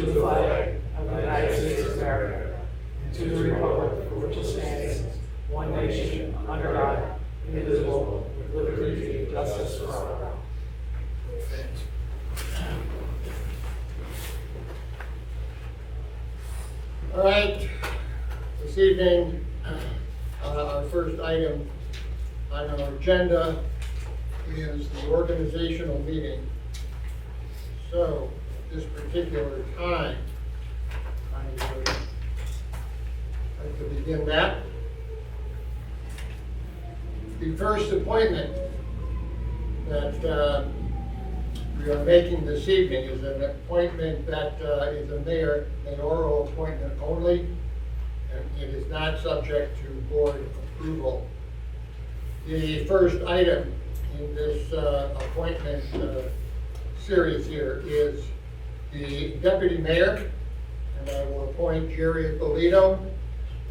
to the flag of the United States of America, and to the republic for which it stands, one nation, under God, indivisible, with liberty and justice for all. All right, this evening, our first item on our agenda is the organizational meeting. So, at this particular time, I would like to begin that. The first appointment that we are making this evening is an appointment that is a mayoral appointment only, and it is not subject to board approval. The first item in this appointment series here is the deputy mayor, and I will appoint Jerry Polito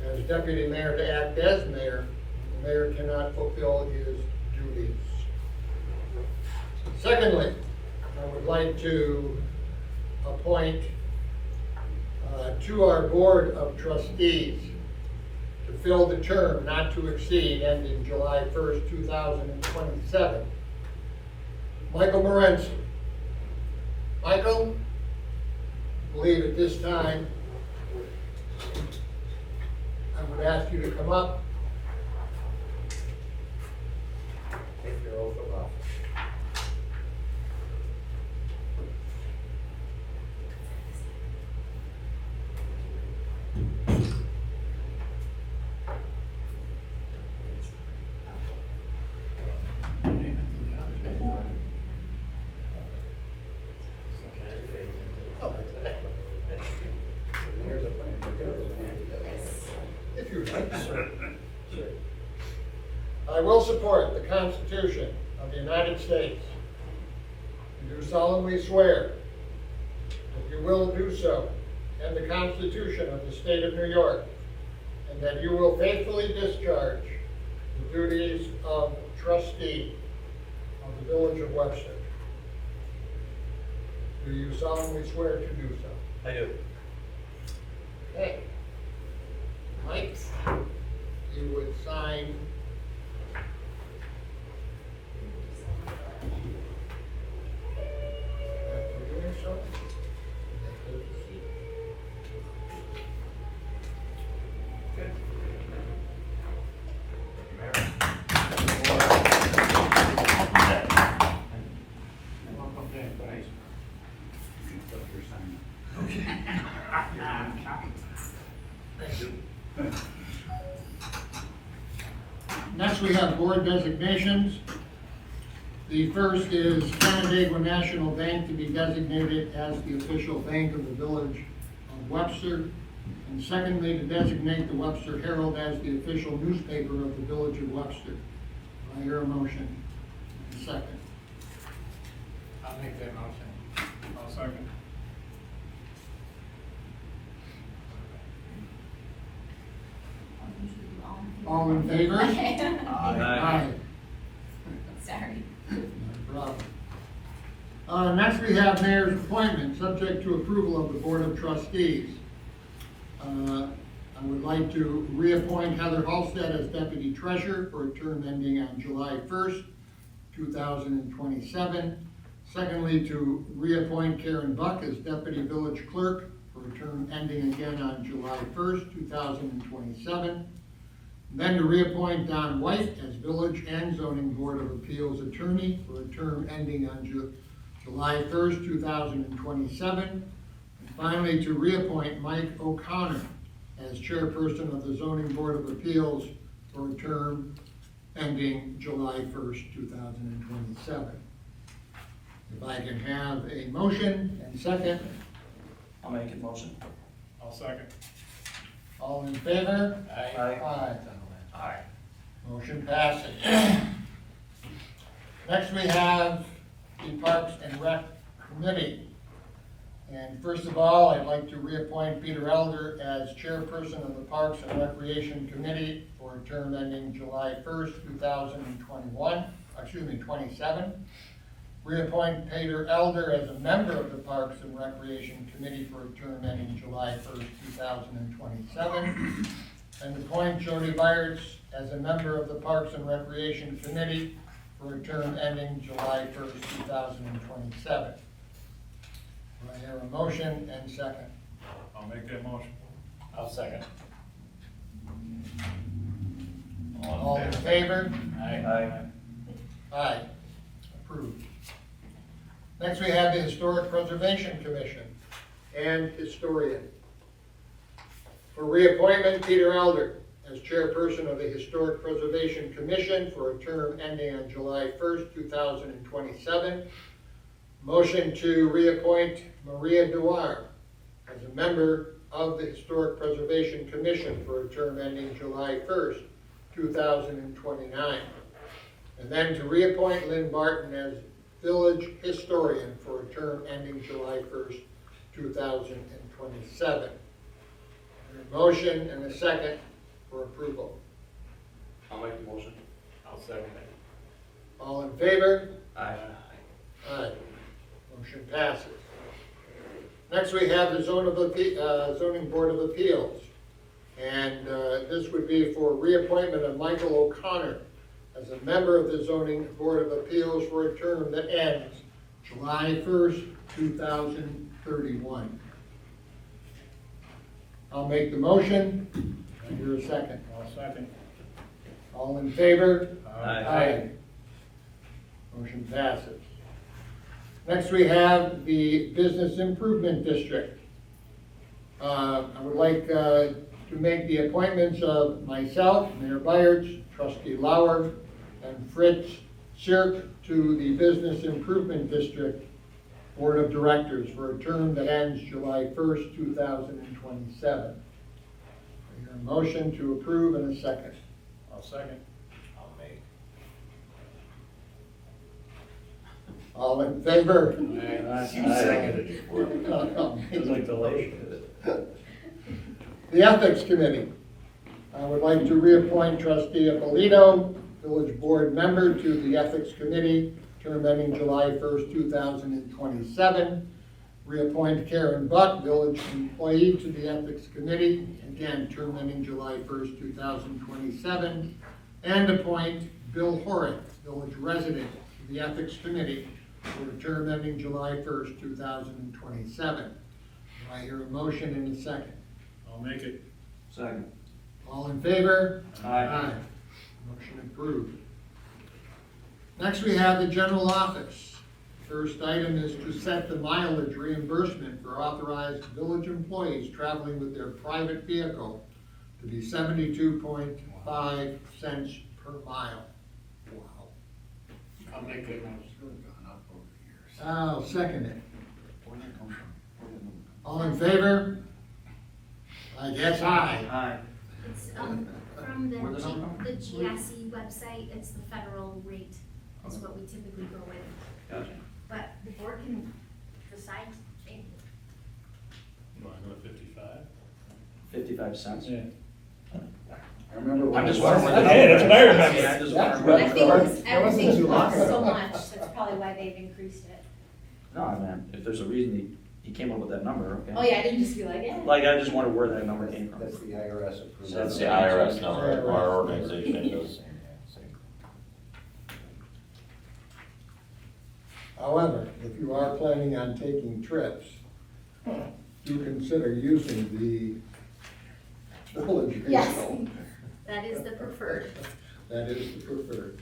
as deputy mayor to act as mayor. The mayor cannot fulfill his duties. Secondly, I would like to appoint to our board of trustees to fill the term not to exceed ending July 1st, 2027. Michael Morency. Michael, I believe at this time I would ask you to come up. Take your oath of office. If you like, sir. I will support the Constitution of the United States and do solemnly swear that you will do so, and the Constitution of the State of New York, and that you will faithfully discharge the duties of trustee of the Village of Webster. Do you solemnly swear to do so? I do. Okay. Mike, you would sign. After doing so, take a seat. Good. Next, we have board designations. The first is Canandaigua National Bank to be designated as the official bank of the Village of Webster. And secondly, to designate the Webster Herald as the official newspaper of the Village of Webster. I hear a motion. A second. I'll make that motion. I'll second. All in favor? Aye. Sorry. No problem. Next, we have mayor's appointment, subject to approval of the Board of Trustees. I would like to reappoint Heather Halstead as deputy treasurer for a term ending on July 1st, 2027. Secondly, to reappoint Karen Buck as deputy village clerk for a term ending again on July 1st, 2027. Then to reappoint Don White as Village and Zoning Board of Appeals Attorney for a term ending on July 1st, 2027. And finally, to reappoint Mike O'Connor as Chairperson of the Zoning Board of Appeals for a term ending July 1st, 2027. If I can have a motion and second. I'll make a motion. I'll second. All in favor? Aye. Aye. Motion passes. Next, we have the Parks and Rec Committee. And first of all, I'd like to reappoint Peter Elder as chairperson of the Parks and Recreation Committee for a term ending July 1st, 2027. Reappoint Peter Elder as a member of the Parks and Recreation Committee for a term ending July 1st, 2027. And appoint Jody Byers as a member of the Parks and Recreation Committee for a term ending July 1st, 2027. Do I hear a motion and second? I'll make that motion. I'll second. All in favor? Aye. Aye. Approved. Next, we have the Historic Preservation Commission and Historian. For reappointment, Peter Elder as chairperson of the Historic Preservation Commission for a term ending on July 1st, 2027. Motion to reappoint Maria Dewar as a member of the Historic Preservation Commission for a term ending July 1st, 2029. And then to reappoint Lynn Barton as village historian for a term ending July 1st, 2027. A motion and a second for approval. I'll make the motion. I'll second it. All in favor? Aye. Aye. Motion passes. Next, we have the Zoning Board of Appeals. And this would be for reappointment of Michael O'Connor as a member of the Zoning Board of Appeals for a term that ends July 1st, 2031. I'll make the motion. I hear a second. I'll second. All in favor? Aye. Motion passes. Next, we have the Business Improvement District. I would like to make the appointments of myself, Mayor Byers, Trustee Lauer, and Fritz Sirk to the Business Improvement District Board of Directors for a term that ends July 1st, 2027. I hear a motion to approve and a second. I'll second. I'll make. All in favor? You seconded it for me. It like delay. The Ethics Committee. I would like to reappoint Trustee Ippolito, Village Board Member, to the Ethics Committee, term ending July 1st, 2027. Reappoint Karen Buck, Village Employee, to the Ethics Committee, again, term ending July 1st, 2027. And appoint Bill Horick, Village Resident, to the Ethics Committee, for a term ending July 1st, 2027. Do I hear a motion and a second? I'll make it. Second. All in favor? Aye. Motion approved. Next, we have the general office. First item is to set the mileage reimbursement for authorized village employees traveling with their private vehicle to be 72.5 cents per mile. Wow. I'll make that motion. I'll second it. All in favor? I guess aye. Aye. It's from Where the number? the GIC website, it's the federal rate, is what we typically go with. Gotcha. But the board can decide to change it. You want to go to 55? 55 cents? Yeah. I remember. I'm just wondering where the Okay, that's what I remember. I just That's wondering I where- think That it's, wasn't everything too long costs so ago. much, that's probably why they've increased it. No, I mean, if there's a reason he came up with that number, okay. Oh, yeah, I didn't just be like, yeah. Like, I just wondered where that number came from. That's the IRS approved. That's the IRS number, our organization does. However, if you are planning on taking trips, do consider using the village vehicle. Yes, that is the preferred. That is the preferred.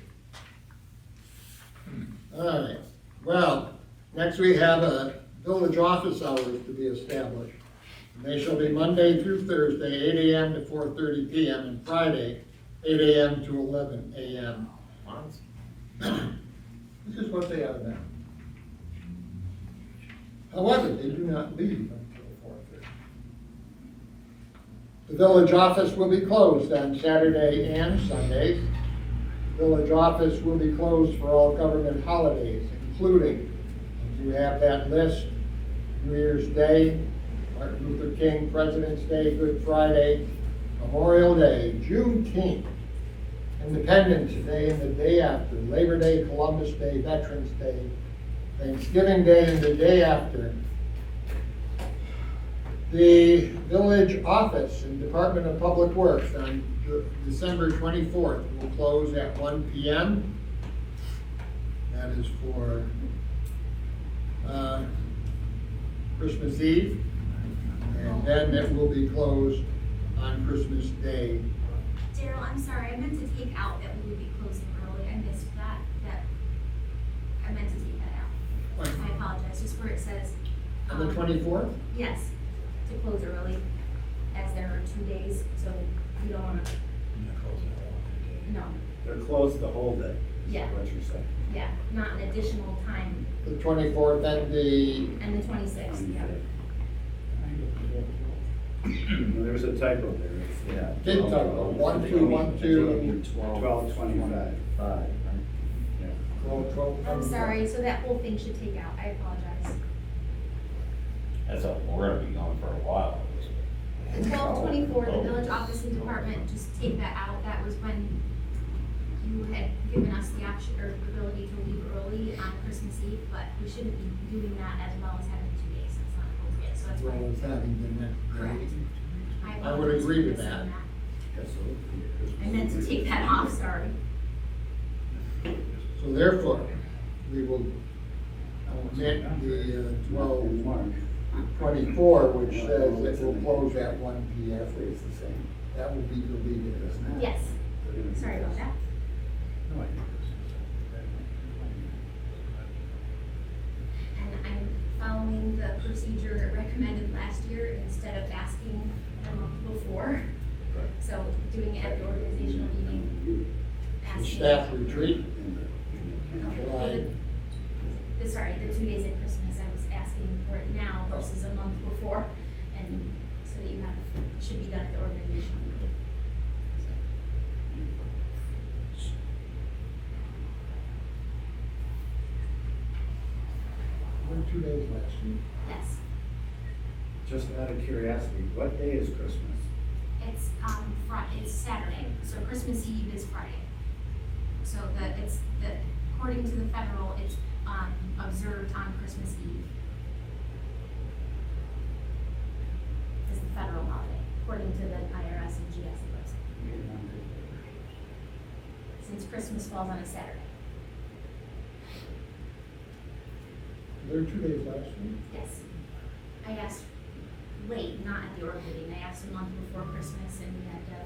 All right, well, next we have a village office hours to be established. And they shall be Monday through Thursday, 8 a.m. to 4:30 p.m. and Friday, 8 a.m. to 11 a.m. This is what they are now. However, they do not leave until 4:30. The village office will be closed on Saturday and Sundays. The village office will be closed for all government holidays, including, you have that list, New Year's Day, Martin Luther King, President's Day, Good Friday, Memorial Day, Juneteenth, Independence Day and the day after, Labor Day, Columbus Day, Veterans Day, Thanksgiving Day and the day after. The village office and Department of Public Works on December 24th will close at 1 p.m. That is for Christmas Eve. And then it will be closed on Christmas Day. Daryl, I'm sorry, I meant to take out that we would be closing early, I missed that, I meant to take that out. I apologize, just where it says. On the 24th? Yes, to close early, as there are 2 days, so you don't wanna, no, They're closed the whole day, is Yeah. what you're saying. yeah, not an additional time, The 24th and the, and the 26th, yeah. There's a typo there. Yeah. Big typo, 1212. 12:25. 5, right? Yeah. 12. I'm sorry, so that whole thing should take out, I apologize. That's a, we're gonna be going for a while. The 1224, the village office and department, just take that out, that was when you had given us the option, or the ability to leave early on Christmas Eve, but we shouldn't be doing that as well as having 2 days, it's not appropriate, so that's Well, why. it's having been that. Correct. I would agree with apologize that. for missing I meant to take that off, sorry. So therefore, we will omit the 1224, which says it will close at 1 p.m. It's the same. That will be deleted, isn't it? Yes, sorry about that. No, I think And I'm following the procedure recommended last year instead of asking a month before. So doing it at the organizational meeting. The asking- staff retreat, July, Sorry, the 2 days at Christmas, I was asking for it now versus a month before, and so that you have, it should be done at the organizational meeting. what 2 days last week? Yes, Just out of curiosity, what day is Christmas? it's, it's Saturday, so Christmas Eve is Friday. So according to the federal, it's, observed on Christmas Eve. Is the federal holiday, according to the IRS and GS website, since Christmas falls on a Saturday. There were 2 days last week? Yes. I asked late, not at the org meeting, I asked a month before Christmas and we had to,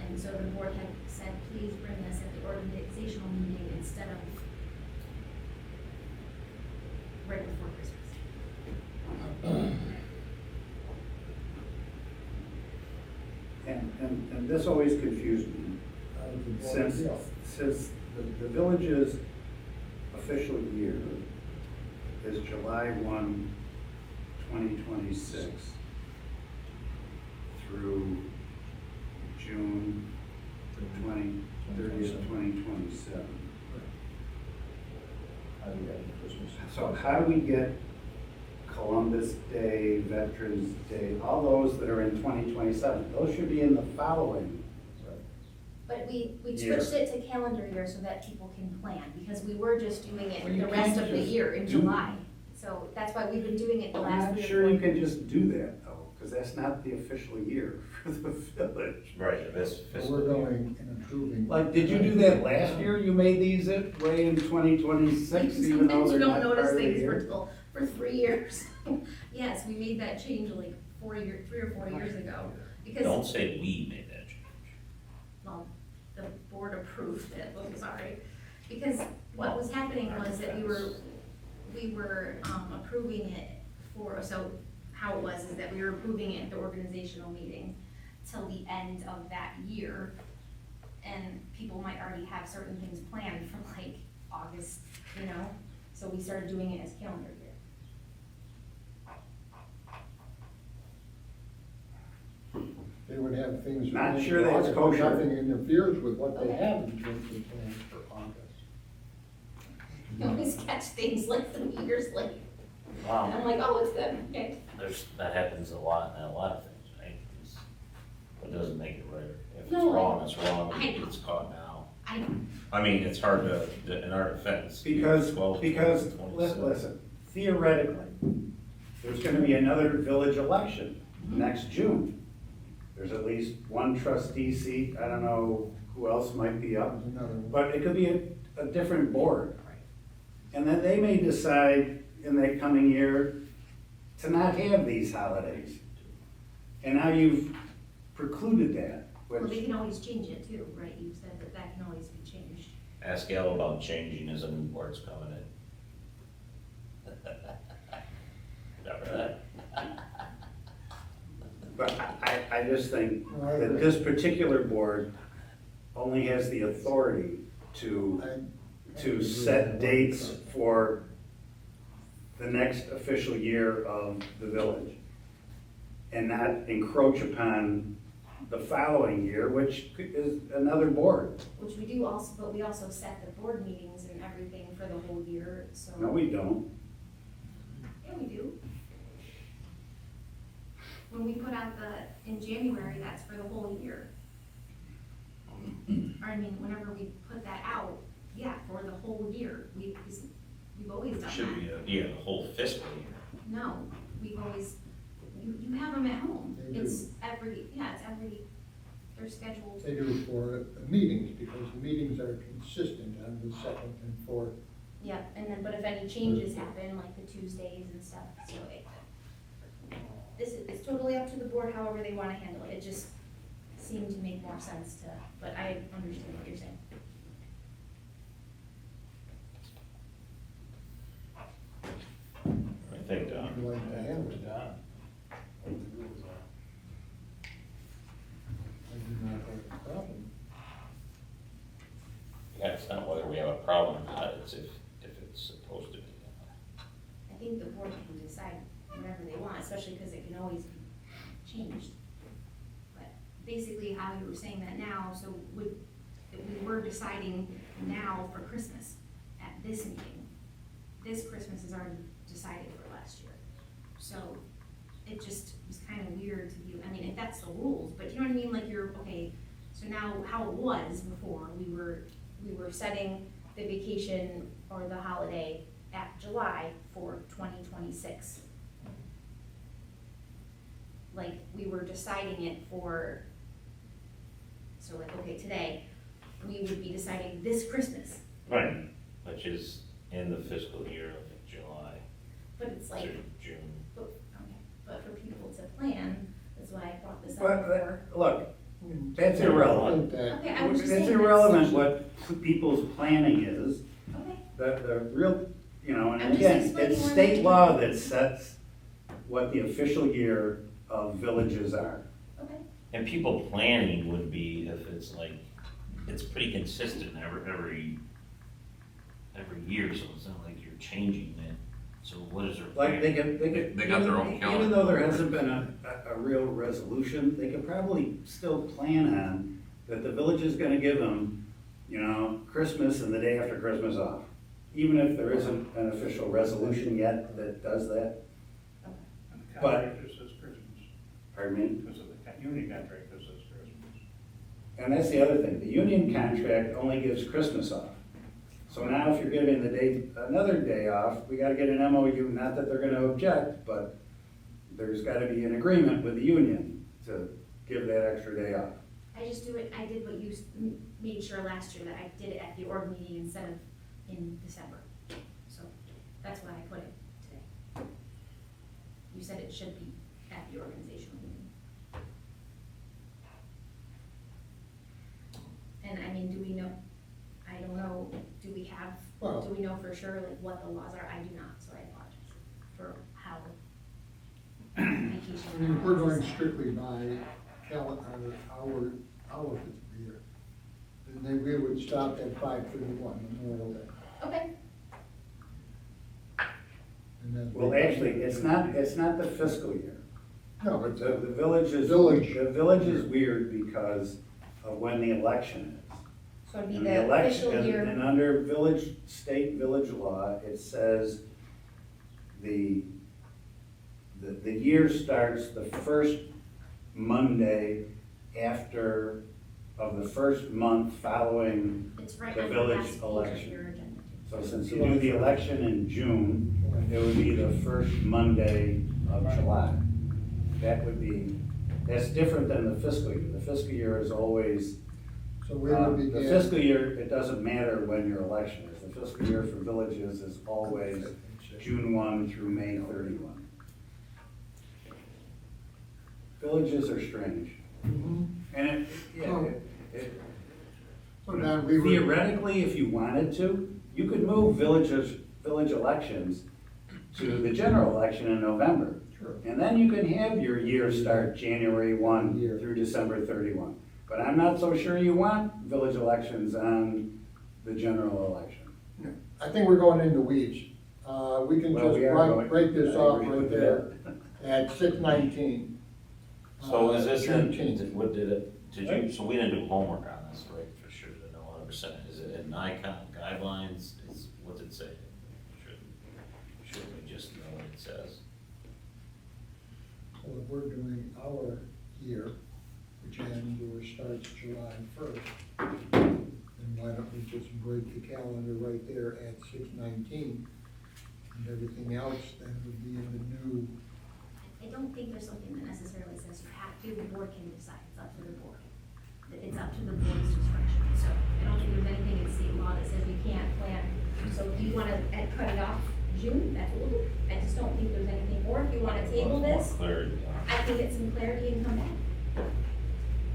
and so the board had said, please bring this at the organizational meeting instead of right before Christmas. And this always confused me. Since the village's official year is July 1, 2026 through June 30th, 2027. So how do we get Columbus Day, Veterans Day, all those that are in 2027? Those should be in the following. But we Year. switched it to calendar year so that people can plan, because we were just doing it Well, you the rest can't of the just year in do- July. So that's why we've been doing it the I'm last not three or sure 4 you can just do that though, because that's not the official year for the village. Right, this So fiscal we're year. going and improving. Like, did you do that last year? You made these it way in 2026, even though Sometimes they're you not don't part notice of the things year? for 3 years. Yes, we made that change like 3 or 4 years ago, Don't because, say we made that change. well, the board approved it, I'm sorry. Because what was happening was that we were approving it so how it was is that we were approving it at the organizational meeting till the end of that year. And people might already have certain things planned for like August, so we started doing it as calendar year. They would have things. Not planned sure for that's August, kosher. Nothing interferes with what they Okay. have in terms of plans for August. You always catch things like 3 years late, and I'm Wow, like, oh, it's good, okay. that happens a lot in a lot of things, right? It doesn't make it right. If it's No, wrong, it's wrong, I know. it's caught now. I I mean, it's hard to, in our defense. Because, 12, because, 27. listen, theoretically, there's gonna be another village election next June. There's at least one trustee seat, I don't know who else might be up, There's another one. but it could be a different board. And then they may decide in the coming year to not have these holidays. And now you've precluded that, Well, they which, can always change it too, right? You said that that can always be changed. Ask Al about changing his new board's coming in. Remember that? but I just think that this particular board only has the authority to set dates for the next official year of the village and not encroach upon the following year, which is another board. Which we do also, but we also set the board meetings and everything for the whole year, so. No, we don't. Yeah, we do. When we put out in January, that's for the whole year. Or I mean, whenever we put that out, yeah, for the whole year, we've always done that. Should be, the whole fiscal year. No, we've always, you have them at home. They do. It's every, they're scheduled. They do for meetings, because the meetings are consistent on the second and fourth. Yeah, and then, but if any changes happen, like the Tuesdays and stuff, so it's totally up to the board however they wanna handle it. It just seemed to make more sense to, but I understand what you're saying. I think, Would you like to handle it? I do not have a problem. yeah, it's not whether we have a problem or not, it's if it's supposed to be. I think the board can decide whatever they want, especially because it can always be changed. But basically, how you were saying that now, so if we were deciding now for Christmas at this meeting, this Christmas is already decided for last year. So it just was kind of weird to be, I mean, if that's the rules, but you know what I mean, like okay, so now how it was before, we were setting the vacation or the holiday at July for 2026. Like, we were deciding it for, so like, okay, today, we would be deciding this Christmas, Right. Which is in the fiscal year of July but it's like, through June. but for people to plan, that's why I brought this up But, before. look, that's I irrelevant. think that- Okay, I was It's just saying that's- irrelevant what people's planning is. Okay, The real, and I'm just again, explaining it's where state they- law that sets what the official year of villages are. okay, And people planning would be if it's like, it's pretty consistent every year, so it's not like you're changing it. So what is their Like, they plan? could. They got their own Even calendar. though there hasn't been a real resolution, they could probably still plan on that the village is gonna give them, Christmas and the day after Christmas off. Even if there isn't an official resolution yet that does that, And the But- contract just says Christmas, pardon me? because of the union contract just says Christmas. And that's the other thing, the union contract only gives Christmas off. So now if you're giving another day off, we gotta get an MOU, not that they're gonna object, but there's gotta be an agreement with the union to give that extra day off. I did what you made sure last year, that I did it at the org meeting instead of in December. So that's why I put it today. You said it should be at the organizational meeting. And I mean, do we know, I don't know, do we know for sure, like, what the laws are? I do not, so I apologize for how vacation. I mean, if we're going laws is. strictly by our fiscal year, then we would stop at 5/31, Memorial Day. Okay, And then- Well, actually, it's not the fiscal year. No, it's The village is, Village. the village is weird because of when the election is. so it'd be And the election- official year. And under state village law, it says the year starts the first Monday after of the first month following. It's right The on the village last page of election. your agenda. So since you do the election in June, it would be the first Monday of July. That would be, that's different than the fiscal year. The fiscal year is always, So we would the begin. fiscal year, it doesn't matter when your election is. The fiscal year for villages is always June 1 through May 31. Villages are strange. Mhm. And Oh. it, So then we would. theoretically, if you wanted to, you could move village elections to the general election in November. Sure. And then you can have your year start January 1 Year. through December 31. But I'm not so sure you want village elections on the general election. I think we're going into weeds. We can Well, just we are going- break this I off agree right with there at 6:19. So is this in, Juneteenth. What did it? did you, so we didn't do homework on this, right, for sure, to know 100%. Is it in NICON guidelines? What's it say? Should we just know what it says? Well, if we're doing our year, which ends or starts July 1st, then why don't we just break the calendar right there at 6:19? And everything else then would be in the new. I don't think there's something that necessarily says you have to, the board can decide, it's up to the board. It's up to the board's discretion, so I don't think there's anything in state law that says you can't plan. So if you wanna cut it off June, that's what we'll do. I just don't think there's anything, or if you wanna table More this, clarity. I can get some clarity and come back.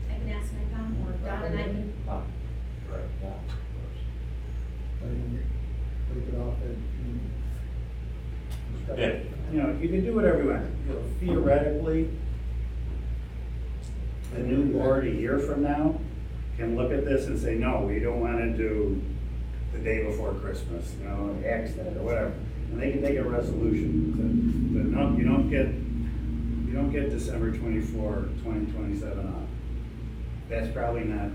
I can ask my Don, or Don and I can, Break it off at June. Yeah. You know, you can do whatever you want. You know, theoretically, the new board a year from now can look at this and say, no, we don't want to do the day before Christmas, you know, X that or whatever. And they can take a resolution that no, you don't get December 24, 2027 off. That's probably not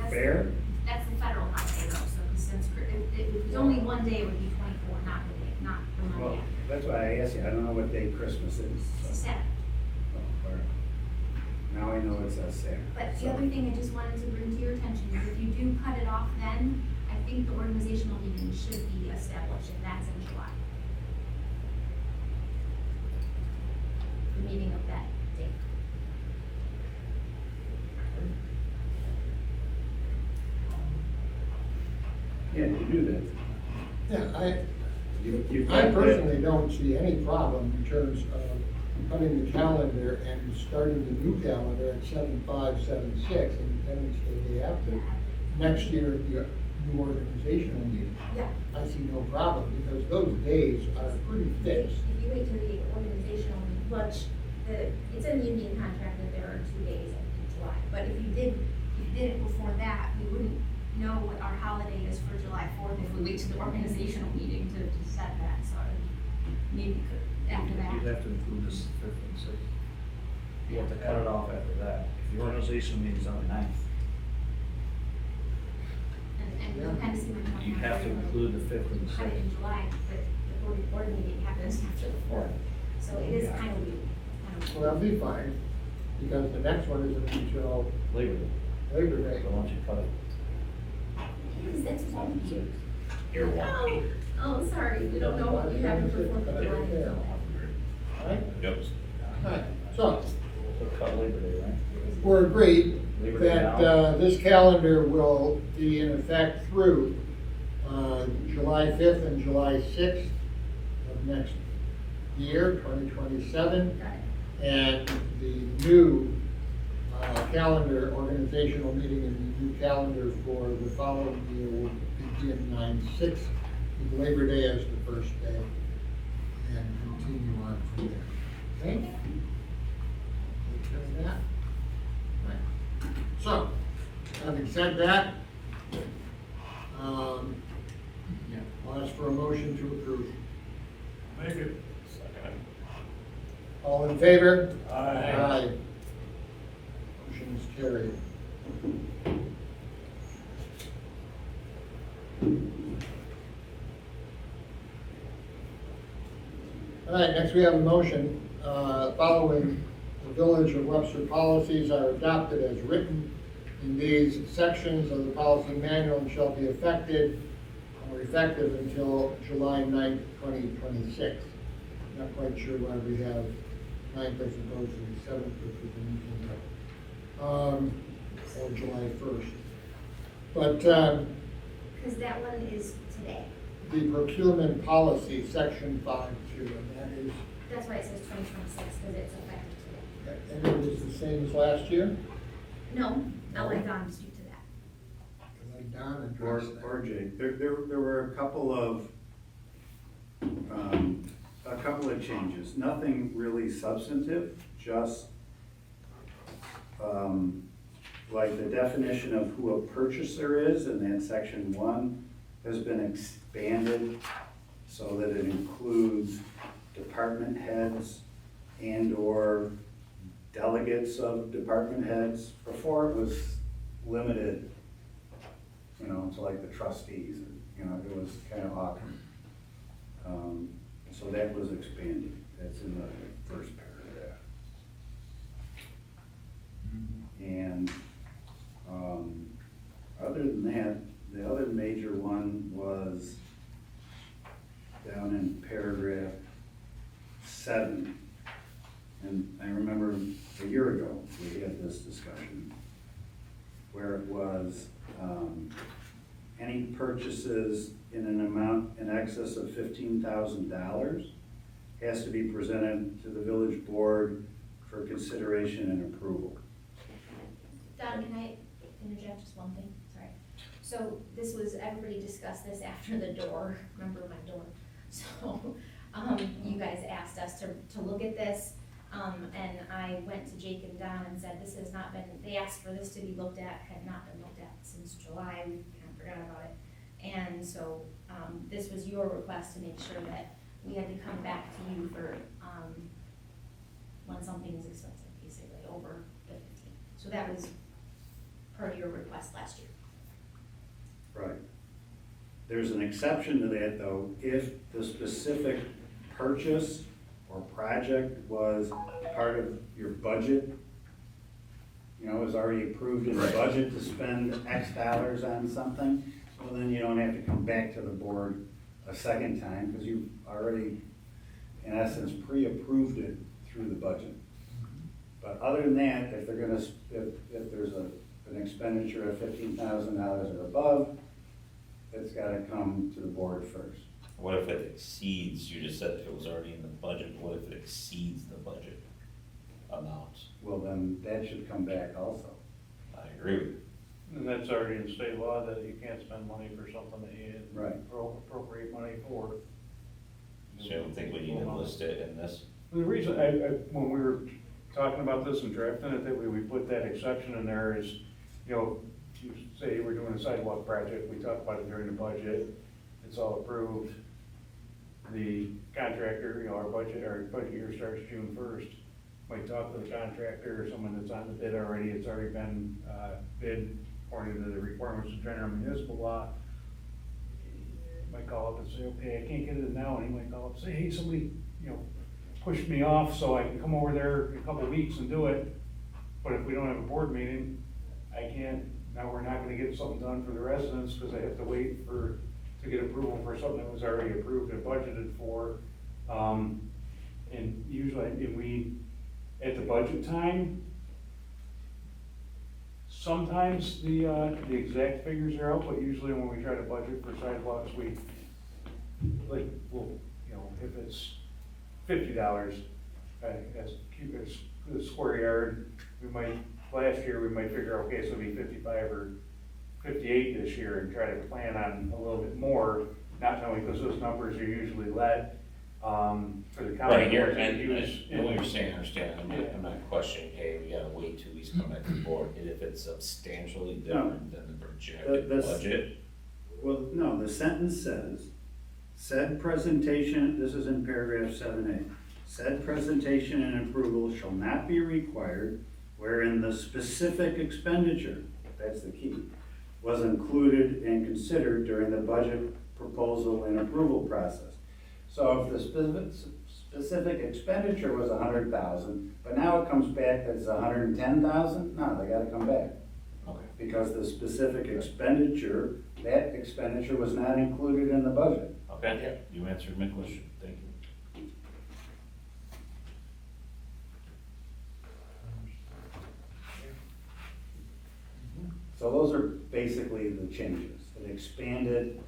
fair. that's the federal holiday though, so since, if it was only one day, it would be 24, not the day, not the Well, Monday. that's why I asked you, I don't know what day Christmas is. It's a So. Saturday. Oh, all right. Now I know it's a Saturday. But the So- other thing I just wanted to bring to your attention is if you do cut it off then, I think the organizational meeting should be established, and that's in July. The meeting of that date. Yeah, you do that. Yeah, You've I got that- personally don't see any problem in terms of cutting the calendar and starting the new calendar at 7/5, 7/6, Independence Day day after. Next year, the new organizational meeting. Yeah. I see no problem, because those days are pretty fixed. If you wait till the organizational, which, it's in the union contract that there are 2 days in July, but if you did it before that, we wouldn't know what our holiday is for July 4th if we wait to the organizational meeting to set that, so maybe after You'd that. have to include this 5th and 6th. You have to cut it off after that. If the organizational meeting's on the 9th, And you'll kind of see my point. you have to include the 5th and the Cut it 6th. in July, but the board meeting happens after the 4th, so it is kind of weird. Well, that'll be fine, because the next one isn't until Labor Day, Labor Day. so why don't you cut it? Because that's one. 6th. You're Oh, oh, sorry, we don't know what you have for 4th of July. Yeah. Right? Yep. Right. So, So cut Labor Day, right? we're agreed Labor Day that now. this calendar will be in effect through July 5th and July 6th of next year, 2027. Got it. And the new calendar, organizational meeting and the new calendar for the following year will begin 9/6, with Labor Day as the first day, and continue on from there. Okay? Take care of that. Right. So, having said that, I'll ask for a motion to approve. Make it. All in favor? Aye. Motion is carried. All right, next we have a motion, following the Village of Webster policies are adopted as written in these sections of the policy manual and shall be effective until July 9th, 2026. Not quite sure why we have 9th as opposed to the 7th, which was in, or July 1st. But Because that one is today. the procurement policy, section 5, that is, That's why it says 2026, because it's effective today. and it was the same as last year? No, I'll let Don speak to that. Like Don Or, addressed that. or Jake, there were a couple of changes, nothing really substantive, just, like the definition of who a purchaser is in that section 1 has been expanded so that it includes department heads and/or delegates of department heads. Before it was limited, to like the trustees, it was kind of awkward. So that was expanded, that's in the first paragraph. And, other than that, the other major one was down in paragraph 7. And I remember a year ago, we had this discussion where it was, any purchases in an amount in excess of $15,000 has to be presented to the village board for consideration and approval. Don, can I interject just one thing? Sorry. So this was, everybody discussed this after the door, remember my door? So, you guys asked us to look at this, and I went to Jake and Don and said, this has not been, they asked for this to be looked at, had not been looked at since July, we kind of forgot about it. And so, this was your request to make sure that we had to come back to you for, when something is expensive, basically, over the 15. So that was per your request last year. Right. There's an exception to that, though, if the specific purchase or project was part of your budget, is already approved in the budget to spend X dollars on something, well, then you don't have to come back to the board a second time, because you've already, in essence, pre-approved it through the budget. But other than that, if they're gonna, if there's an expenditure of $15,000 or above, it's gotta come to the board first. What if it exceeds, you just said it was already in the budget, what if it exceeds the budget amount? Well, then that should come back also. I agree with you. And that's already in state law that you can't spend money for something that you didn't Right. appropriate money for. So you don't think we need to list it in this? The reason, when we were talking about this and drafting it, that we put that exception in there is, you say we're doing a sidewalk project, we talk about it during the budget, it's all approved. The contractor, our budget year starts June 1st. Might talk to the contractor or someone that's on the bid already, it's already been, bid according to the requirements of general municipal law. Might call up and say, okay, I can't get it now, and he might call up and say, hey, somebody, pushed me off so I can come over there in a couple of weeks and do it. But if we don't have a board meeting, I can't, now we're not gonna get something done for the residents, because I have to wait to get approval for something that was already approved and budgeted for. And usually, at the budget time, sometimes the exact figures are out, but usually when we try to budget for sidewalks, if it's $50 as a square yard, last year, we might figure, okay, so it'll be 55 or 58 this year, and try to plan on a little bit more, not knowing, because those numbers are usually led, for the county. Right here, boards and to use. I know what you're saying, I understand, I'm not questioning, hey, we gotta wait 2 weeks, come back to the board, and if it's substantially different than the projected That's- budget. Well, no, the sentence says, said presentation, this is in paragraph 7A, said presentation and approval shall not be required wherein the specific expenditure, that's the key, was included and considered during the budget proposal and approval process. So if the specific expenditure was $100,000, but now it comes back that it's $110,000, no, they gotta come back. Okay. because the specific expenditure, that expenditure was not included in the budget. Okay, you answered my question, thank you. So those are basically the changes. It expanded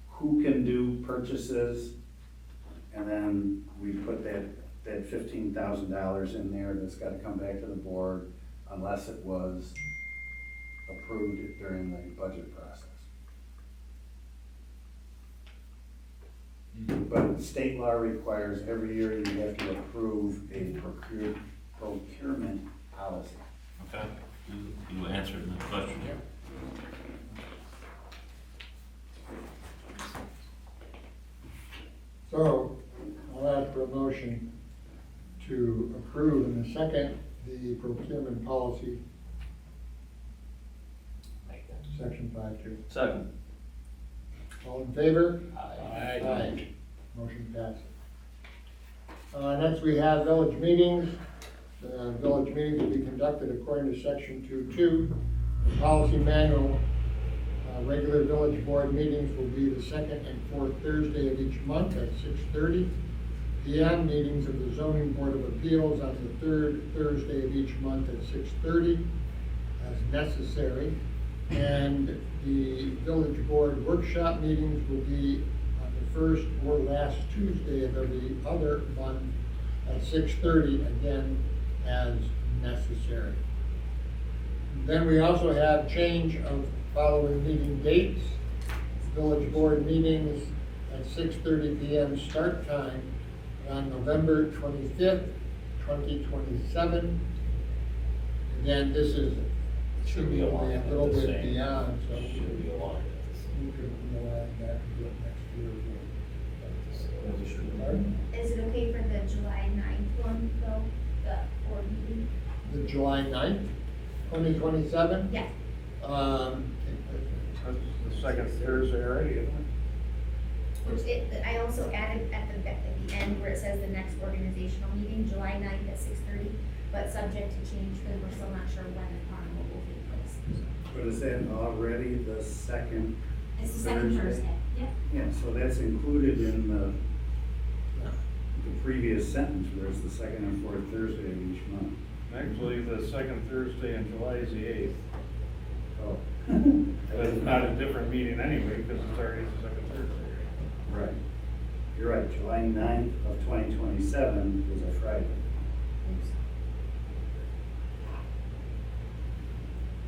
who can do purchases, and then we put that $15,000 in there that's gotta come back to the board unless it was approved during the budget process. But state law requires every year you have to approve a procurement policy. Okay, you answered my question. So, I'll ask for a motion to approve in a second the procurement policy, section 5.2. Second. All in favor? Aye. Motion passes. Next, we have village meetings. The village meetings will be conducted according to section 2.2. The policy manual, regular village board meetings will be the second and fourth Thursday of each month at 6:30 p.m. Meetings of the zoning board of appeals on the third Thursday of each month at 6:30 as necessary. And the village board workshop meetings will be on the first or last Tuesday of every other month at 6:30, again, as necessary. Then we also have change of following meeting dates. Village board meetings at 6:30 p.m. start time on November 25th, 2027. Again, this is Should be seemingly a aligned little with the bit same. beyond, so Should be aligned. we could align that and do it next year. Is it okay for the July 9th one though, the board meeting? The July 9th, 2027? Yeah, That's the second Thursday already, isn't it? I also added at the end where it says the next organizational meeting, July 9th at 6:30, but subject to change because we're still not sure when and how and what will take place. But is that already the second? It's the second Thursday. Thursday, yep. Yeah, so that's included in the previous sentence where it's the second and fourth Thursday of each month. Actually, the second Thursday in July is the 8th. Oh. But it's not a different meeting anyway, because it's already the second Thursday. Right. You're right, July 9th of 2027 is a Friday.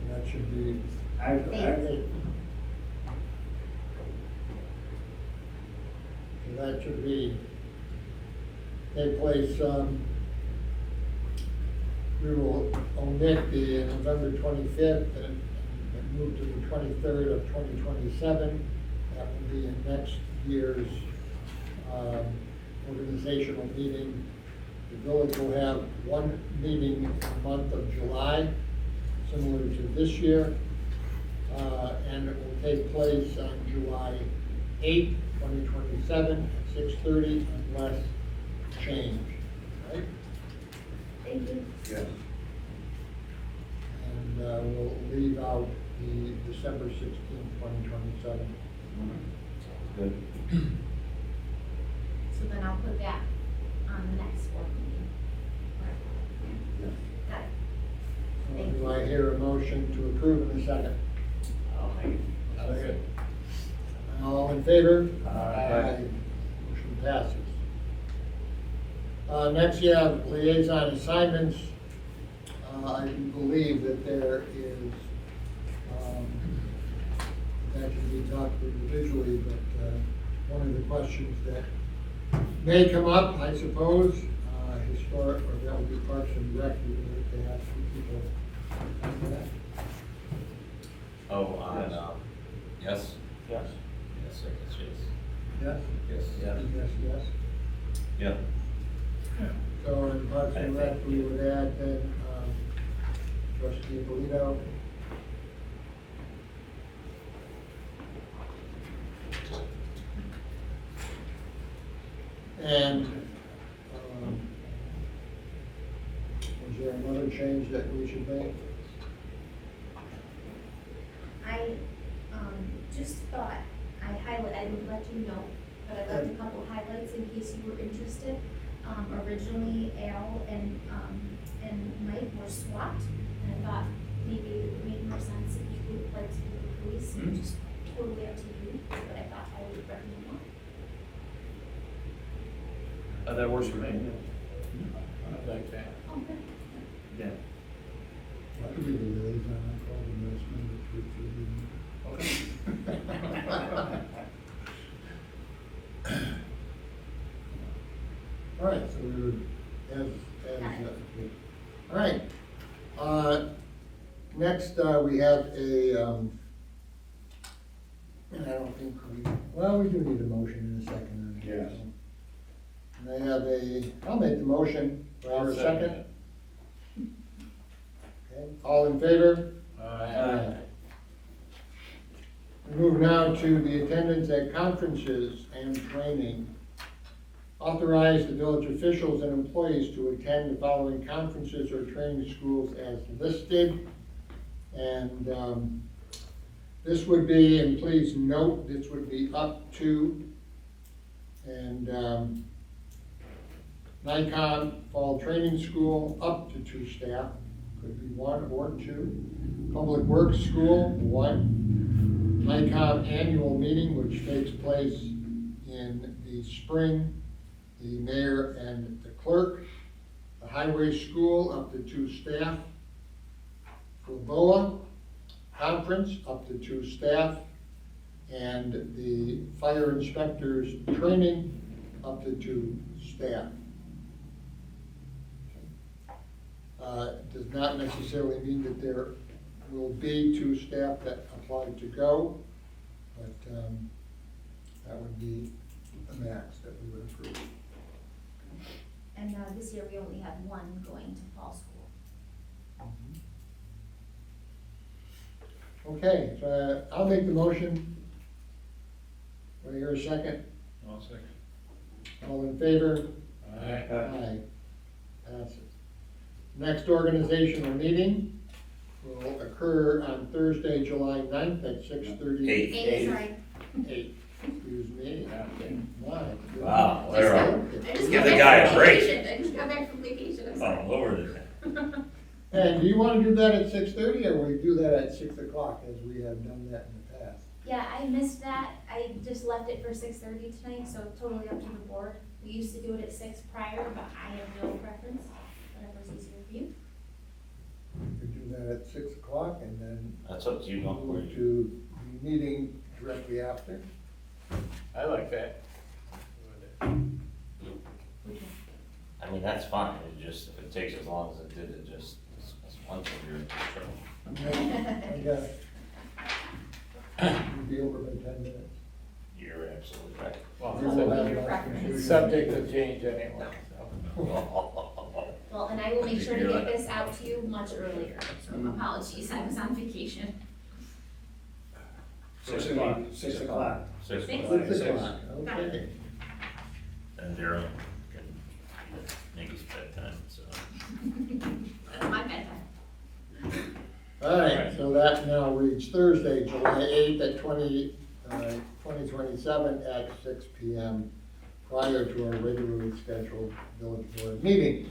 And that should be, so that should be, take place, we will omit the November 25th and move to the 23rd of 2027. That will be in next year's organizational meeting. The village will have one meeting in the month of July, similar to this year, and it will take place on July 8th, 2027 at 6:30 unless changed, right? Thank you. Yes. And we'll leave out the December 16th, 2027. Good. So then I'll put that on the next board meeting. Got it. Thank Do you. I hear a motion to approve in a second? I'll make it. Second. All in favor? Aye. Motion passes. Next, you have liaison assignments. I believe that there is, that can be talked individually, but one of the questions that may come up, I suppose, historic, or that would be Parks and Rec, if they have two people on that. Oh, on, yes? Yes. Yes, I guess, yes. Yes? Yes. Yes, yes. Yeah. So in Parks and Rec, we would add then, trustee Polito. And, was there another change that we should make? I, just thought, I would let you know, but I left a couple highlights in case you were interested. Originally Al and Mike were swapped, and I thought maybe it would make more sense if you would like to do the police, just totally up to you, but I thought I would recommend that. That works for me. I like that. Oh, good. Yeah. I could be the liaison, I call the next member to Okay. All right, so we were, all right. Next, we have a, and I don't think we do need a motion in a second. Yes. And I have I'll make the motion. Do I have a second? Okay, all in favor? Aye. We move now to the attendance at conferences and training. Authorize the village officials and employees to attend the following conferences or training schools as listed. And this would be, and please note, this would be up to, and NICOM Fall Training School, up to 2 staff, could be 1 or 2. Public Works School, 1. NICOM Annual Meeting, which takes place in the spring, the mayor and the clerk. The Highway School, up to 2 staff. Gilboa Conference, up to 2 staff. And the Fire Inspectors Training, up to 2 staff. Does not necessarily mean that there will be 2 staff that apply to go, but that would be the max that we would approve. And this year we only have 1 going to fall school. Okay, so I'll make the motion. Do I hear a second? I'll second. All in favor? Aye. Aye. Passes. Next organizational meeting will occur on Thursday, July 9th at 6:30. Eight. Sorry. 8, excuse me. My goodness. Wow, there are- I just Give got the back guy from a break. vacation. I just got back from vacation, I'm sorry. All over the. And do you want to do that at 6:30 or will we do that at 6 o'clock as we have done that in the past? Yeah, I missed that. I just left it for 6:30 tonight, so totally up to the board. We used to do it at 6 prior, but I have no preference, whatever's easier for you. We could do that at 6 o'clock and then That's up to you, don't move worry. to the meeting directly after. I like that. I mean, that's fine, it just, if it takes as long as it did, it just, it's once you're in trouble. I got it. We'll be over by 10 minutes. You're absolutely right. Well, subject to change anyway, so. Well, and I will make sure to get this out to you much earlier, so apologies, I was on vacation. 6 o'clock. 6 o'clock. Six Six. o'clock. 6 o'clock, okay. And Daryl can make his bedtime, so. That's my bedtime. All right, so that now reads Thursday, July 8th at 2027 at 6 PM prior to our regularly scheduled village board meeting.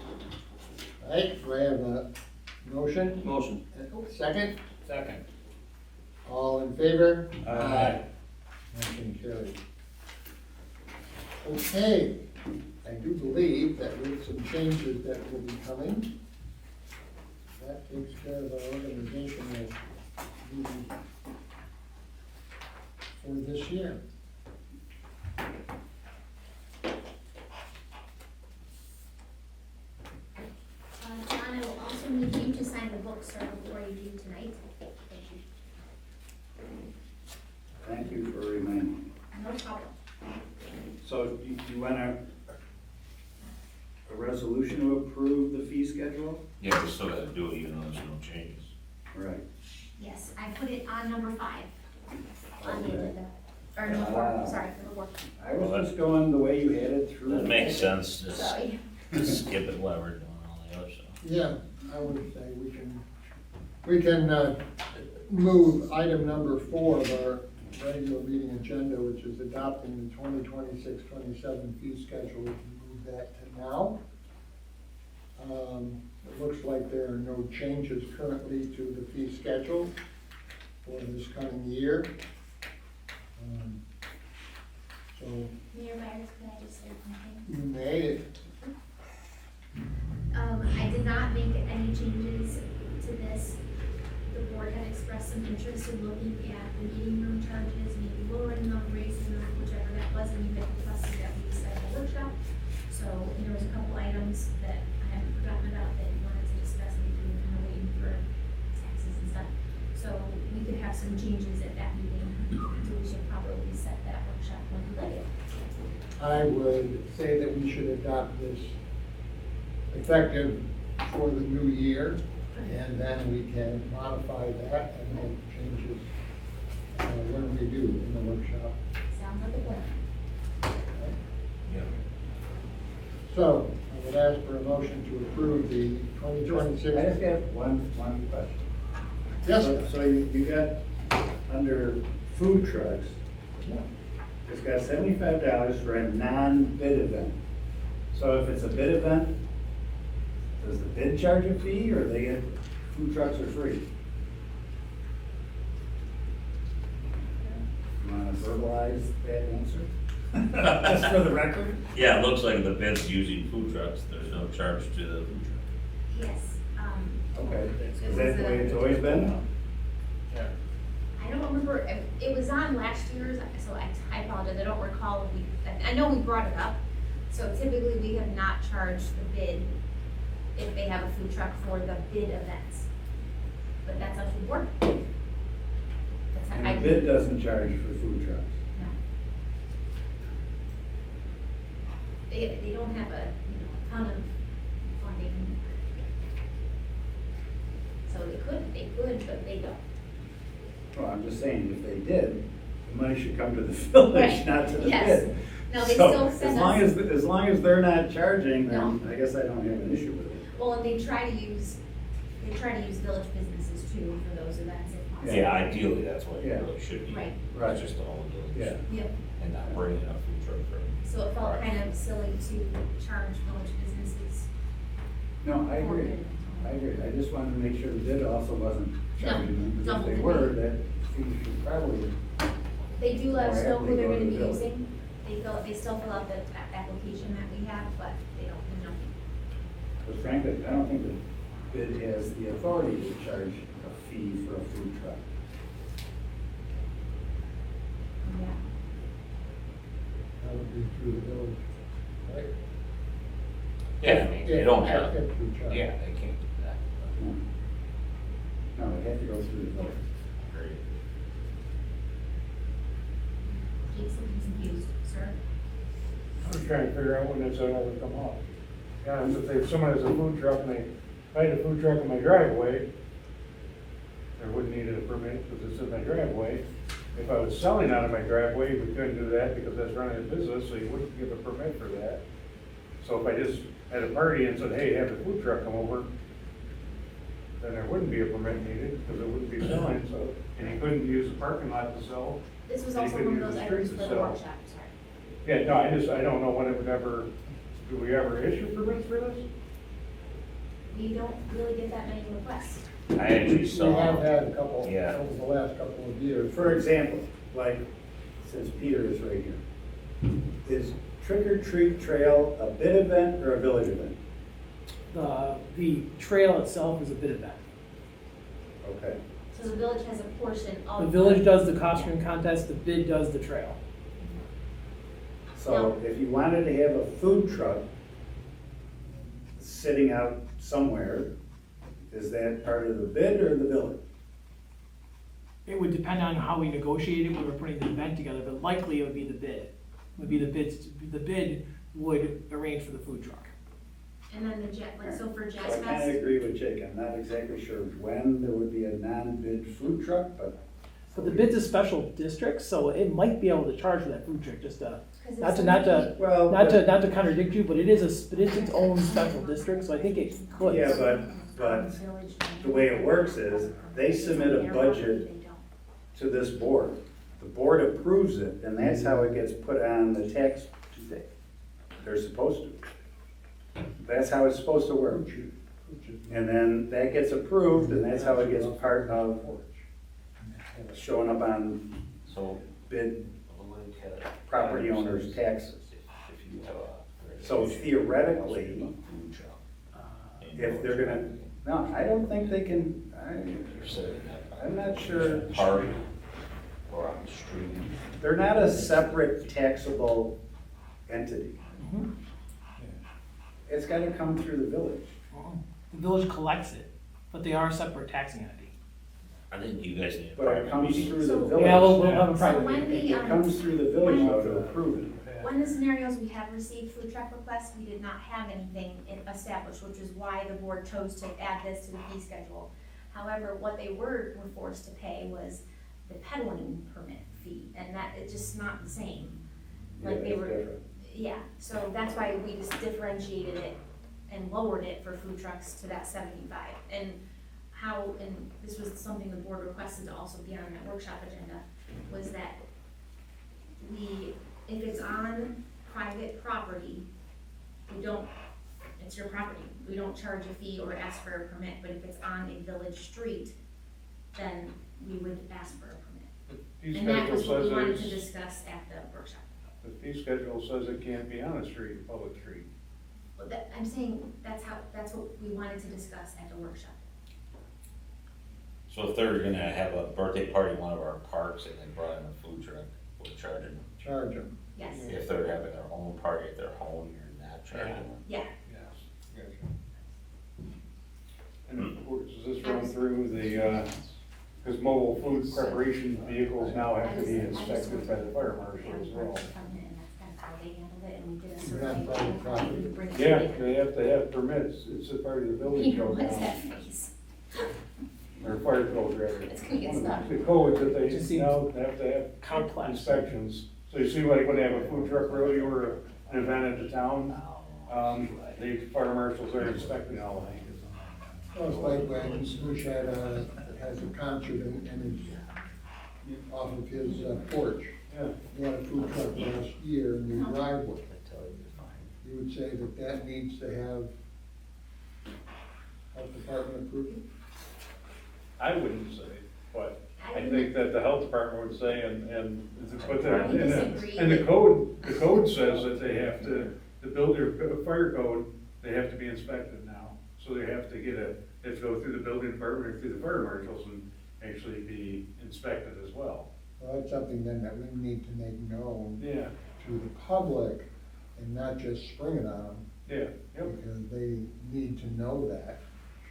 All right, do I have a motion? Motion. Second? Second. All in favor? Aye. Motion carried. Okay, I do believe that with some changes that will be coming, that takes care of our organizational meeting for this year. John, I will also need you to sign the book, sir, before you do tonight. Thank you for reminding me. No problem. So you want a resolution to approve the fee schedule? Yeah, we still gotta do it, even though there's no changes. Right. Yes, I put it on number 5 on the Okay. agenda, or number 4, sorry, number 4. I was just going the way you had it through. That makes sense, just Sorry. skip it while we're doing all the other stuff. Yeah, I would say we can move item number 4 of our regular meeting agenda, which is adopting the 2026-27 fee schedule. We can move that to now. It looks like there are no changes currently to the fee schedule for this coming year. So Mayor Myers, can I just say something? you may, I did not make any changes to this. The board had expressed some interest in looking at the meeting room charges, maybe lowering them, raising them, whichever that was, and you had requested that we set a workshop. So there was a couple items that I haven't forgotten about that you wanted to discuss, maybe you were kind of waiting for taxes and stuff. So we could have some changes at that meeting, so we should probably set that workshop when we like it. I would say that we should adopt this effective for the new year, and then we can modify that and make changes when we do in the workshop. Sounds like a plan. Yeah. So, I would ask for a motion to approve the I just 2026. have one question. Yes, So you got, under food trucks, it's got $75 for a non-bid event. So if it's a bid event, does the bid charge a fee, or they get, food trucks are free? You wanna verbalize that answer? Just for the record? Yeah, it looks like the bid's using food trucks, there's no charge to the food truck. Yes, Okay, is that the way it's always been? Yeah. I don't remember, it was on last year's, so I apologize, I don't recall if we, I know we brought it up. So typically, we have not charged the bid if they have a food truck for the bid events. But that's up to the board. That's not, And the bid doesn't charge for food trucks. No. They don't have a, ton of funding. So they could, but they don't. Well, I'm just saying, if they did, the money should come to the village, Right. not to the bid. Yes. No, they So, still send As long as they're not charging, then No. I guess I don't have an issue with it. Well, and they try to use village businesses too for those events if possible. Yeah, ideally, that's what it Yeah. really should be. Right. Right. It's just the whole village. Yeah. Yep. And not bringing a food truck from. So it felt Right. kind of silly to charge village businesses. No, I for agree. it. I agree. I just wanted to make sure the bid also wasn't charging them, because double if they the were, bid. that fee should probably, They do let us Or know who they're go to gonna the be village. using. They still fill out the application that we have, but they don't, because frankly, I don't think the bid has the authority to charge a fee for a food truck. Yeah. that would be through the village, right? Yeah, I mean, they don't have, If we charge. yeah, they can't do that. No, they have to go through the village. Great. Jake's looking confused, sir. I was trying to figure out when this would ever come up. Yeah, if someone has a food truck and if I had a food truck in my driveway, I wouldn't need a permit because it's in my driveway. If I was selling out of my driveway, we couldn't do that because that's running a business, so you wouldn't give a permit for that. So if I just had a party and said, hey, have the food truck come over, then there wouldn't be a permit needed because it wouldn't be selling, so, and you couldn't use the parking lot to sell. This was You also could one of use those the items street for to the sell. workshop, sorry. Yeah, no, I don't know when it would ever, do we ever issue permits for this? We don't really get that many requests. I actually We saw. have had a couple, Yeah. over the last couple of years. For example, like, since Peter is right here, is Trick or Treat Trail a bid event or a village event? The trail itself is a bid event. Okay. So the village has a portion of. The village does the costume contest, the bid does the trail. So if you wanted to have a food truck sitting out somewhere, is that part of the bid or the village? It would depend on how we negotiated when we're putting the event together, but likely it would be the bid. Would be the bid would arrange for the food truck. And then the jet, like, so for So Jazz I kind of Fest, agree with Jake. I'm not exactly sure when there would be a non-bid food truck, but. But the bid's a special district, so it might be able to charge for that food truck, just 'cause it's not to Well, not to contradict you, but it's its own special district, so I think it could. Yeah, but But the way it works is, they submit a budget to this board. The board approves it, and that's how it gets put on the tax. They're supposed to. That's how it's supposed to work. And then that gets approved, and that's how it gets part of showing up on So, bid like, property owners' taxes. if you have a. So theoretically, if they're gonna, no, I don't think they can, I'm not sure. Park or on the street. They're not a separate taxable entity. It's gotta come through the village. The village collects it, but they are a separate taxing entity. I think you guys need a But it private comes meeting. through the So- village. Yeah, we'll have a So private when meeting. the, It comes through the village though to approve it. One of the scenarios we have received food truck requests, we did not have anything established, which is why the board chose to add this to the fee schedule. However, what they were forced to pay was the peddling permit fee, and that, it's just not the same. Like they Yeah, it's were, different. yeah, so that's why we just differentiated it and lowered it for food trucks to that 75. And how, and this was something the board requested to also be on that workshop agenda, was that if it's on private property, we don't, it's your property, we don't charge a fee or ask for a permit, but if it's on a village street, then we would ask for a permit. The fee And that schedule was what we says wanted to it's, discuss at the workshop. the fee schedule says it can't be on a street, a public street. But that, I'm saying, that's what we wanted to discuss at the workshop. So if they're gonna have a birthday party in one of our parks and they brought in a food truck, we're charging. Charge them. Yes, If they're having their own party at their home, you're not charging them. yeah. Yes. And of course, does this run through the, because mobile food preparation vehicles now have to be inspected by the fire marshal as well. And that's kind of how they handled it, and we did a You're not survey. private property. We would bring it Yeah, in. they have to have permits, it's a part of the village Peter, code what's now, that face? or fire code rather. It's gonna get stuck. The codes that they Just seems now have to have Complex. inspections. So you see, like when they have a food truck rodeo or an event at the town, the fire marshals are inspecting all that. Well, it's like when Bush has a concert and it's off of his porch. Yeah. He had a food truck last year in the driveway. You would say that needs to have health department approval? I wouldn't say, but I I think that the health department would say, and, but the, I disagree. and the code says that they have to, the builder, fire code, they have to be inspected now. So they have to they have to go through the building department or through the fire marshals and actually be inspected as well. Well, that's something then that we need to make known Yeah, to the public and not just spring it on them, yeah, yep. because they need to know that,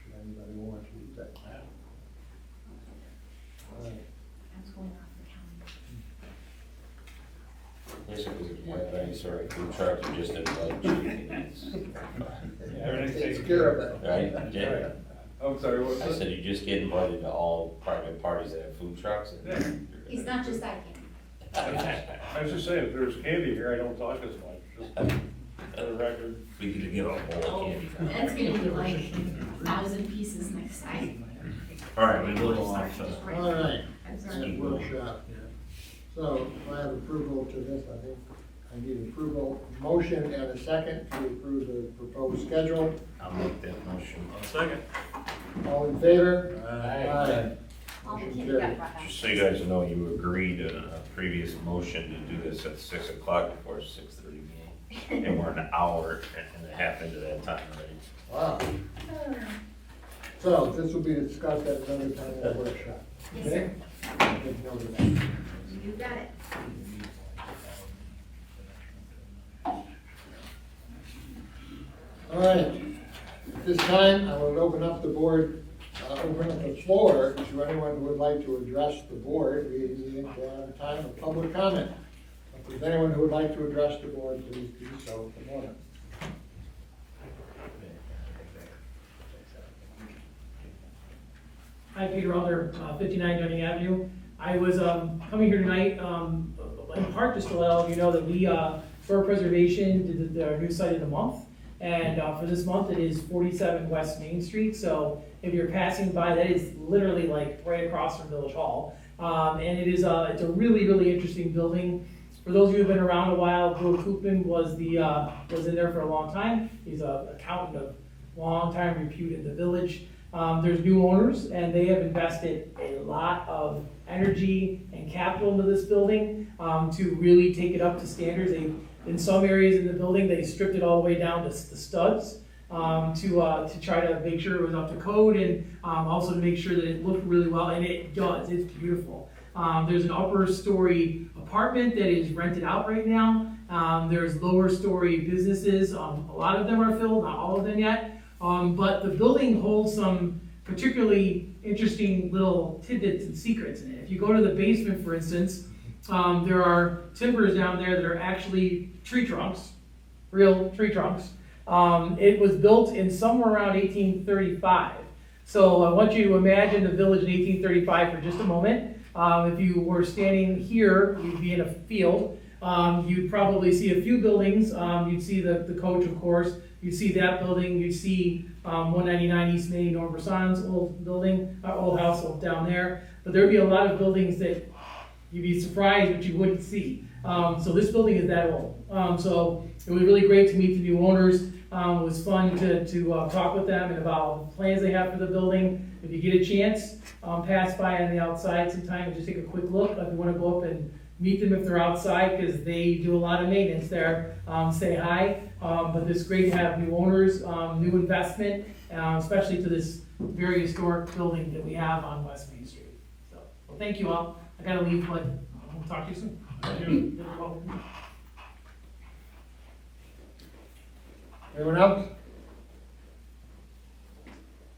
should anybody want to use that. All right. I was going off the county. Basically, one sorry, food trucks are just a budget. Everything Takes taken care of it. Right? Yeah. I'm sorry, what's I that? said you just get invited to all private parties that have food trucks. Yeah. He's not just eye candy. I was just saying, if there's candy here, I don't talk as much, just for the record. We could get a bowl of candy. That's gonna be like 1,000 pieces next time. All right, we will go off. All right, I'm sorry. that workshop. So, if I have approval to this, I think I need approval, motion and a second to approve the proposed schedule. I'll make that motion. Second. All in favor? Aye. All the Motion candy got carried. brought back. Just so you guys know, you agreed in a previous motion to do this at 6 o'clock before 6:30 meeting. And we're an hour and a half into that time already. Wow. So, this will be discussed at another time in the workshop. Yes, Okay? sir. Take note of that. You got it. All right, at this time, I will open up the board, open up the floor to anyone who would like to address the board. We need to have a time of public comment. If there's anyone who would like to address the board, please do so at the moment. Hi, Peter Elder, 59 Dunning Avenue. I was coming here tonight in part just to let all of you know that we, Store Preservation, did our new site of the month. And for this month, it is 47 West Main Street. So if you're passing by, that is literally like right across from Village Hall. And it is it's a really, really interesting building. For those of you who've been around a while, Bill Koopman was in there for a long time. He's an accountant of long time repute in the village. There's new owners, and they have invested a lot of energy and capital into this building to really take it up to standards. In some areas in the building, they stripped it all the way down to the studs to try to make sure it was up to code, and also to make sure that it looked really well, and it does. It's beautiful. There's an upper story apartment that is rented out right now. There's lower story businesses. A lot of them are filled, not all of them yet. But the building holds some particularly interesting little tidbits and secrets in it. If you go to the basement, for instance, there are timbers down there that are actually tree trunks, real tree trunks. It was built in somewhere around 1835. So I want you to imagine the village in 1835 for just a moment. If you were standing here, you'd be in a field. You'd probably see a few buildings. You'd see the coach, of course. You'd see that building. You'd see 199 East Main, Norm Bresson's old building, old house down there. But there'd be a lot of buildings that you'd be surprised but you wouldn't see. So this building is that old. So it was really great to meet the new owners. It was fun to talk with them and about the plans they have for the building. If you get a chance, pass by on the outside sometime and just take a quick look. If you want to go up and meet them if they're outside, because they do a lot of maintenance there, say hi. But it's great to have new owners, new investment, especially to this very historic building that we have on West Main Street. So, well, thank you all. I gotta leave, but we'll talk to you soon. You're welcome. Anyone else?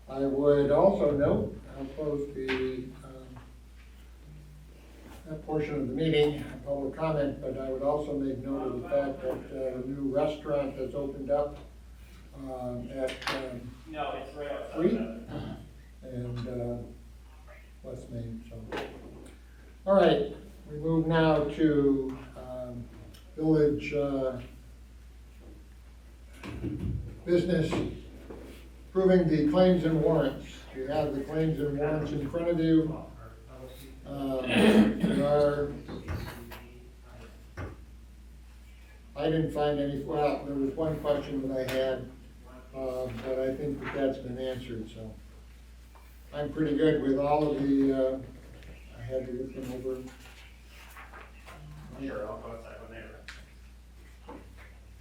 I would also note, I'll close that portion of the meeting, public comment, but I would also make note of the fact that a new restaurant has opened up at No, it's right outside. 3 and West Main. So, all right, we move now to village business, approving the claims and warrants. You have the claims and warrants in front of you. I didn't find any, well, there was one question that I had, but I think that's been answered, so. I'm pretty good with all of the, I had to look them over. Sure, I'll go outside when they're.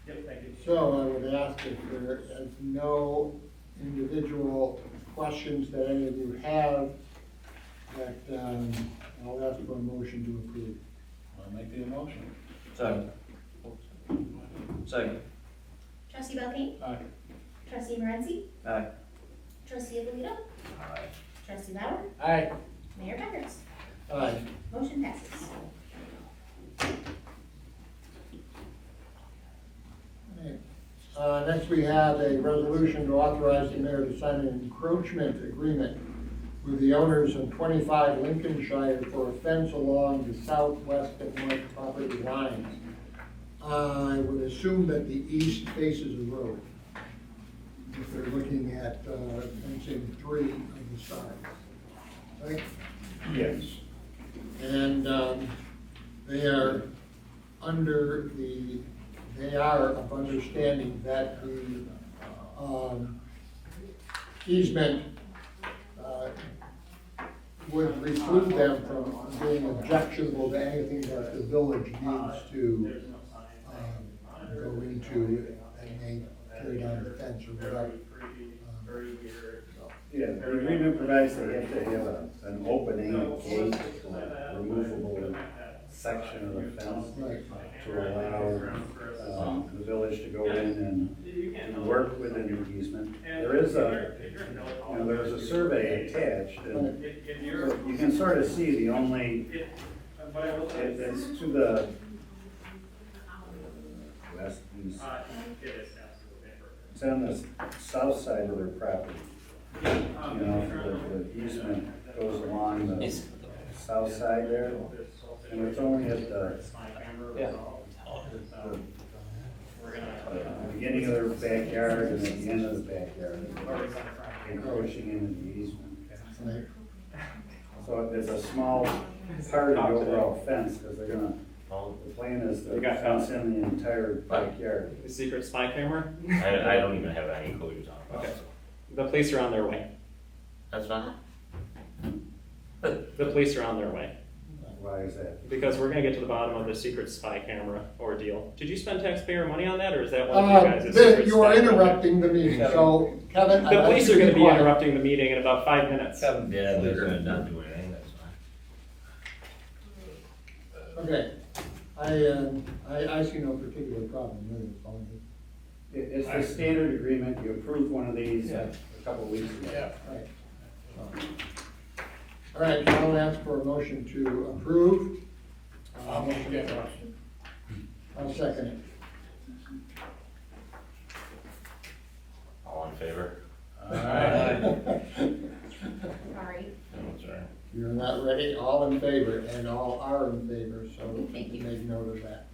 Yep, thank you. So I would ask if there is no individual questions that any of you have, that I'll ask for a motion to approve. I'll make the motion. Second. Second. Trustee Belkane? Aye. Trustee Morenzi? Aye. Trustee Abolito? Aye. Trustee Lauer? Aye. Mayor Beckers? Aye. Motion passes. Next, we have a resolution to authorize the mayor to sign an encroachment agreement with the owners of 25 Lincolnshire for a fence along the southwest of North property lines. I would assume that the east faces a road, if they're looking at fencing 3 of the sides, right? Yes. And they are of understanding that the easement would preclude them from being objectionable to anything that the village needs to go into and may tear down the fence or whatever. Yeah, the agreement provides they have to have an opening, a gate, a removable section of the fence Right. to allow the village to go in and work within the easement. There is there's a survey attached, and you can sort of see the only, it's to the west, it's on the south side of their property. You know, the easement goes along the south side there, and it's only at the we're gonna. At the beginning of their backyard and at the end of the backyard, encroaching into the easement. Right. So it's a small part of the overall fence, because they're gonna, the plan is to They got fence in the entire backyard. The secret spy camera? I don't even have any clue what you're talking about. Okay. The police are on their way. That's fine. The police are on their way. Why is that? Because we're gonna get to the bottom of the secret spy camera ordeal. Did you spend taxpayer money on that, or is that one of you guys' secret You are spy project? interrupting the meeting, so Kevin. I'd The like police you are gonna be quiet. interrupting the meeting in about 5 minutes. Yeah, they're gonna not do anything, that's fine. Okay, I see no particular problem with it, Paul. It's the standard agreement, you approved one of these a couple of weeks ago. Yeah. Right. All right, I'll ask for a motion to approve. I'll make that motion. I'll second it. All in favor? Sorry. No, sorry. You're not ready, all in favor, and all are in favor, so Thank you. make note of that.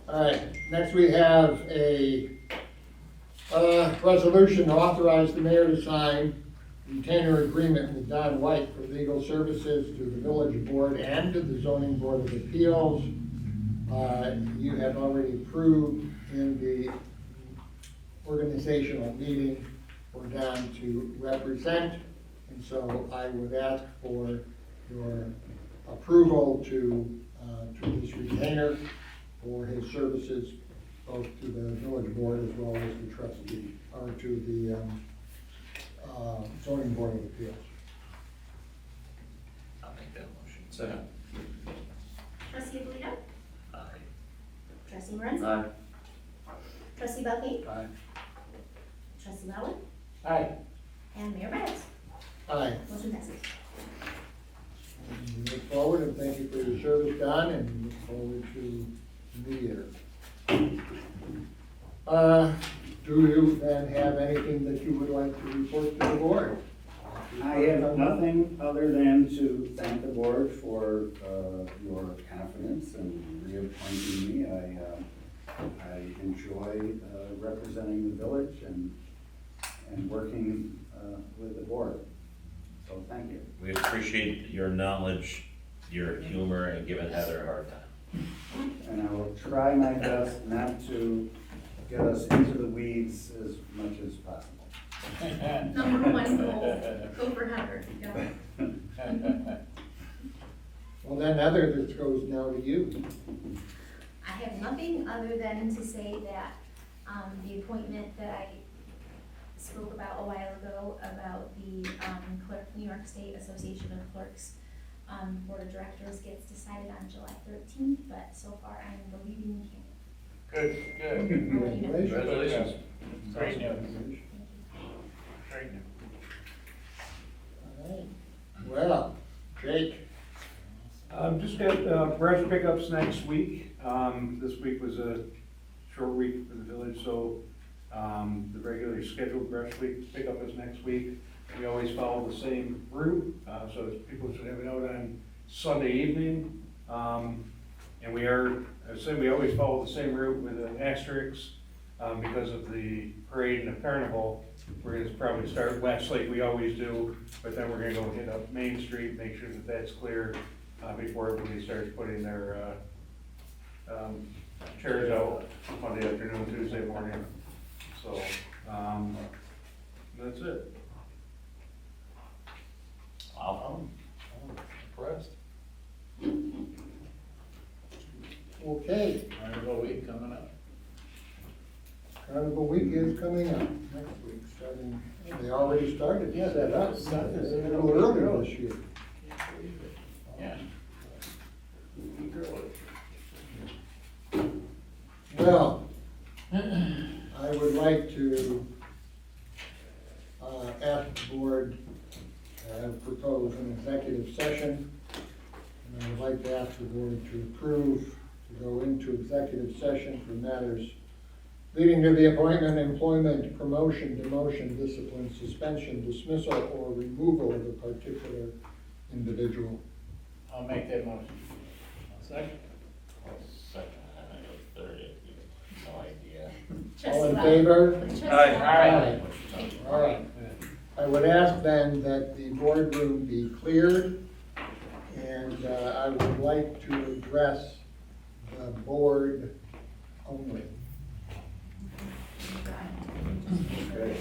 All right, next we have a resolution to authorize the mayor to sign retainer agreement with Don White for legal services to the village board and to the zoning board of appeals. You have already approved in the organizational meeting for Don to represent. And so I would ask for your approval to this retainer for his services both to the village board as well as the trustee, or to the zoning board of appeals. I'll make that motion. Second. Trustee Alito? Aye. Trustee Morenz? Aye. Trustee Belkane? Aye. Trustee Lowen? Aye. And Mayor Barnes? Aye. Motion passes. We look forward and thank you for your service, Don, and look forward to the new year. Do you then have anything that you would like to report to the board? I have nothing other than to thank the board for your confidence in reappointing me. I enjoy representing the village and working with the board. So thank you. We appreciate your knowledge, your humor, and giving Heather a hard time. And I will try my best not to get us into the weeds as much as possible. Number one goal, go for Heather. Yeah. Well, then, Heather, this goes now to you. I have nothing other than to say that, the appointment that I spoke about a while ago about the, New York State Association of Clerks, Board of Directors gets decided on July 13th, but so far I am the leading candidate. Good, good. I'll let you know. Congratulations. Great news. Great news. All right. Well, Jake, Just got brush pickups next week. This week was a short week for the village, so the regularly scheduled brush week pickup is next week. We always follow the same route, so people should have it out on Sunday evening. And we always follow the same route with an asterisk because of the parade and the carnival. We're gonna probably start Westlake, we always do, but then we're gonna go hit up Main Street, make sure that that's clear before everybody starts putting their chairs out Monday afternoon, Tuesday morning. So, that's it. Wow. Impressed. okay, Carnival week coming up. Carnival week is coming up next week, starting, they already started, Yeah, set up, they started. a little earlier this year. Yeah. Well, I would like to ask the board to propose an executive session. And I would like to ask the board to approve to go into executive session for matters leading to the appointment, employment, promotion, demotion, discipline, suspension, dismissal, or removal of a particular individual. I'll make that motion. Second. Second, I have 30, no idea. All in favor? Aye. All right. I would ask then that the boardroom be cleared, and I would like to address the board only. Okay.